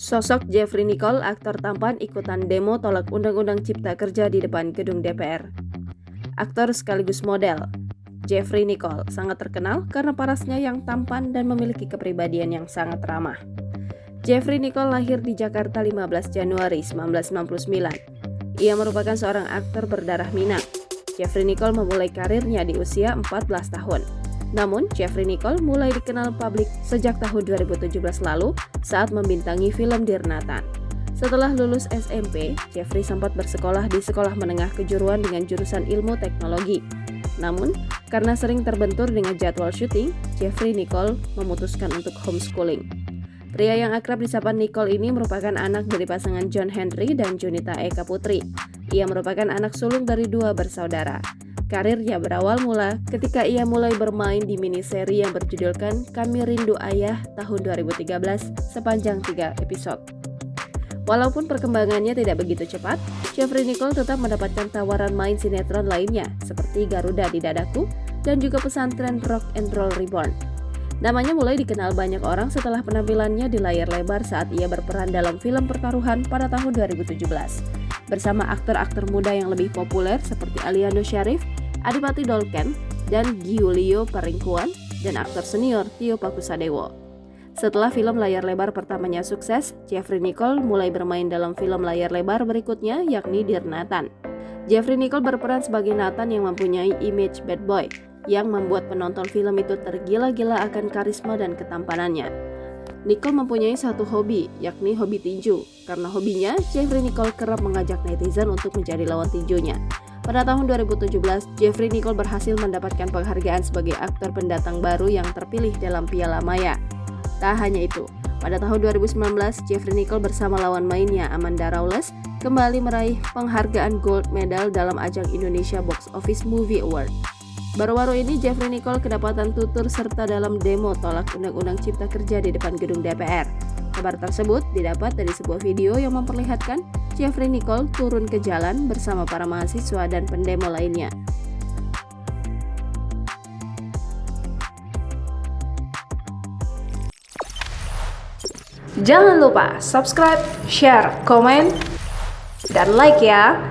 Sosok Jeffrey Nicole, aktor tampan ikutan demo tolak Undang-Undang Cipta Kerja di depan gedung DPR. Aktor sekaligus model, Jeffrey Nicole sangat terkenal karena parasnya yang tampan dan memiliki kepribadian yang sangat ramah. Jeffrey Nicole lahir di Jakarta 15 Januari 1999. Ia merupakan seorang aktor berdarah Minang. Jeffrey Nicole memulai karirnya di usia 14 tahun. Namun, Jeffrey Nicole mulai dikenal publik sejak tahun 2017 lalu saat membintangi film Dear Nathan. Setelah lulus SMP, Jeffrey sempat bersekolah di sekolah menengah kejuruan dengan jurusan ilmu teknologi. Namun, karena sering terbentur dengan jadwal syuting, Jeffrey Nicole memutuskan untuk homeschooling. Pria yang akrab disapa Nicole ini merupakan anak dari pasangan John Henry dan Junita Eka Putri. Ia merupakan anak sulung dari dua bersaudara. Karirnya berawal mula ketika ia mulai bermain di miniseri yang berjudulkan Kami Rindu Ayah tahun 2013 sepanjang 3 episode. Walaupun perkembangannya tidak begitu cepat, Jeffrey Nicole tetap mendapatkan tawaran main sinetron lainnya seperti Garuda di Dadaku dan juga Pesantren Rock and Roll Reborn. Namanya mulai dikenal banyak orang setelah penampilannya di layar lebar saat ia berperan dalam film Pertaruhan pada tahun 2017. Bersama aktor-aktor muda yang lebih populer seperti Aliando Syarif, Adipati Dolken, dan Giulio Paringkuan, dan aktor senior Tio Pakusadewo. Setelah film layar lebar pertamanya sukses, Jeffrey Nicole mulai bermain dalam film layar lebar berikutnya yakni Dear Nathan. Jeffrey Nicole berperan sebagai Nathan yang mempunyai image bad boy, yang membuat penonton film itu tergila-gila akan karisma dan ketampanannya. Nicole mempunyai satu hobi, yakni hobi tinju. Karena hobinya, Jeffrey Nicole kerap mengajak netizen untuk menjadi lawan tinjunya. Pada tahun 2017, Jeffrey Nicole berhasil mendapatkan penghargaan sebagai aktor pendatang baru yang terpilih dalam Piala Maya. Tak hanya itu, pada tahun 2019, Jeffrey Nicole bersama lawan mainnya Amanda Rawless kembali meraih penghargaan gold medal dalam ajang Indonesia Box Office Movie Award. Baru-baru ini Jeffrey Nicole kedapatan tutur serta dalam demo tolak Undang-Undang Cipta Kerja di depan gedung DPR. Kabar tersebut didapat dari sebuah video yang memperlihatkan Jeffrey Nicole turun ke jalan bersama para mahasiswa dan pendemo lainnya. Jangan lupa subscribe, share, komen, dan like ya!